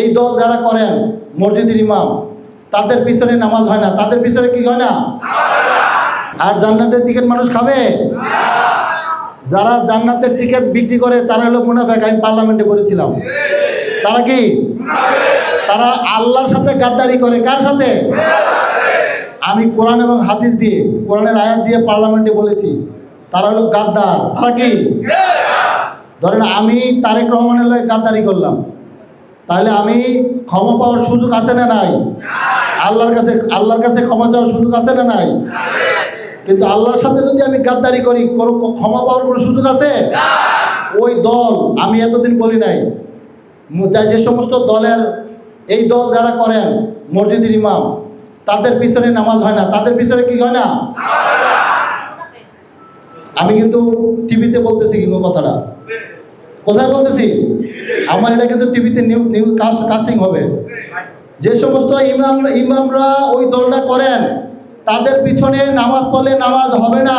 এই দল যারা করেন মসজিদের ইমাম, তাদের পিছনে নামাজ হয় না, তাদের পিছনে কি হয় না? আর জান্নাতের টিকিট মানুষ খাবে? যারা জান্নাতের টিকিট বিক্রি করে তারা হলো মুনাফিক। আমি পার্লামেন্টে বলেছিলাম, তারা কি? তারা আল্লাহর সাথে গাদ্দারি করে। কার সাথে? আমি কোরআন এবং হাদিস দিয়ে, কোরআনের আয়াত দিয়ে পার্লামেন্টে বলেছি, তারা হলো গাদ্দার। তারা কি? ধরেন আমি তারেক রহমানের লাগে গাদ্দারি করলাম, তাহলে আমি ক্ষমা পাওয়ার সুযোগ আছে না নাই? আল্লাহর কাছে ক্ষমা চাওয়ার সুযোগ আছে না নাই? কিন্তু আল্লাহর সাথে যদি আমি গাদ্দারি করি, কোনো ক্ষমা পাওয়ার কোনো সুযোগ আছে? ওই দল, আমি এতদিন বলি নাই, যে সমস্ত দলের, এই দল যারা করেন মসজিদের ইমাম, তাদের পিছনে নামাজ হয় না, তাদের পিছনে কি হয় না? আমি কিন্তু টিভিতে বলতেছি কিন্তু কথাটা, কোথায় বলতেছি? আমার এটা কিন্তু টিভিতে নিউজ কাস্টিং হবে। যে সমস্ত ইমামরা ওই দলটা করেন, তাদের পিছনে নামাজ পড়লে নামাজ হবে না।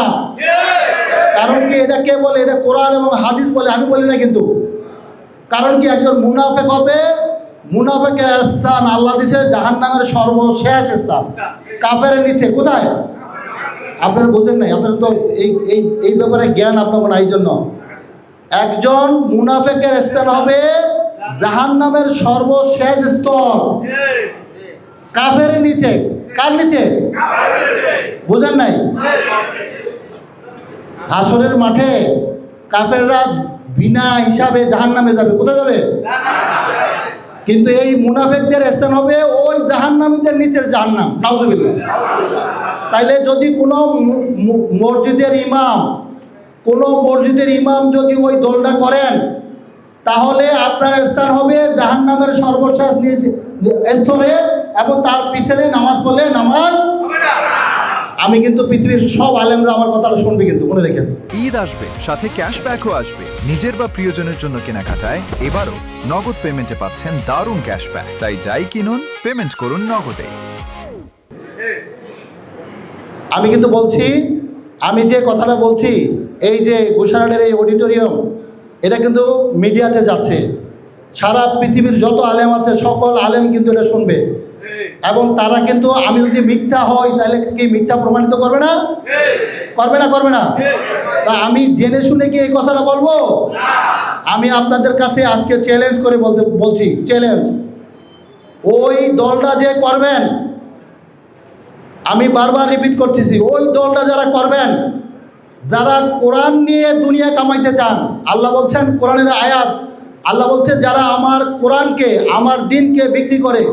কারণ কি? এটা কে বলে? এটা কোরআন এবং হাদিস বলে, আমি বলি না কিন্তু। কারণ কি? একজন মুনাফিক হবে, মুনাফিকের স্থান আল্লাহ দিছে জাহান্নামের সর্বশেষ স্থান, কাফেরের নিচে। কোথায়? আপনারা বোঝেন নাই, আপনারা তো এই ব্যাপারে জ্ঞান আপনার নাই। জন্য একজন মুনাফিকের স্থান হবে জাহান্নামের সর্বশেষ স্তর, কাফেরের নিচে। কার নিচে? বোঝেন নাই? হাসরের মাঠে কাফেররা বিনা হিসাবে জাহান্নামে যাবে। কোথায় যাবে? কিন্তু এই মুনাফিকদের স্থান হবে ওই জাহান্নামীদের নিচের জাহান্নাম। নাউজুবিল্লাহ। তাইলে যদি কোনো মসজিদের ইমাম যদি ওই দলটা করেন, তাহলে আপনার স্থান হবে জাহান্নামের সর্বশেষ স্তরে, এবং তার পিছনে নামাজ পড়লে নামাজ। আমি কিন্তু পৃথিবীর সব আলেমরা আমার কথাটা শুনবে, কিন্তু মনে রেখেন। ঈদ আসবে, সাথে ক্যাশব্যাকও আসবে। নিজের বা প্রিয়জনের জন্য কেনাকাটায় এবারও নগদ পেমেন্টে পাচ্ছেন দারুণ ক্যাশব্যাক। তাই যাই কিনুন, পেমেন্ট করুন নগদে। আমি কিন্তু বলছি, আমি যে কথাটা বলছি, এই যে গুশারাটের এই অডিটোরিয়াম, এটা কিন্তু মিডিয়াতে যাচ্ছে। সারা পৃথিবীর যত আলেম আছে সকল আলেম কিন্তু এটা শুনবে, এবং তারা কিন্তু, আমি যদি মিথ্যা হই তাহলে কি মিথ্যা প্রমাণিত করবে না? করবে না? তা আমি জেনে শুনে কি এই কথাটা বলবো? আমি আপনাদের কাছে আজকে চ্যালেঞ্জ করে বলছি, চ্যালেঞ্জ, ওই দলটা যে করবেন, আমি বারবার রিপিট করতেছি, ওই দলটা যারা করবেন, যারা কোরআন নিয়ে দুনিয়া কামাইতে চান। আল্লাহ বলছেন কোরআনের আয়াত, আল্লাহ বলছে যারা আমার কোরআনকে, আমার দিনকে বিক্রি করে,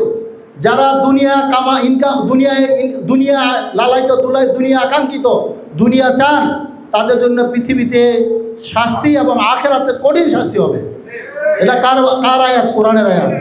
যারা দুনিয়া দুনিয়া লালায়িত, দুনিয়া আকাঙ্ক্ষিত, দুনিয়া চান, তাদের জন্য পৃথিবীতে শাস্তি এবং আখেরাতে কঠিন শাস্তি হবে। এটা কার আয়াত? কোরআনের আয়াত।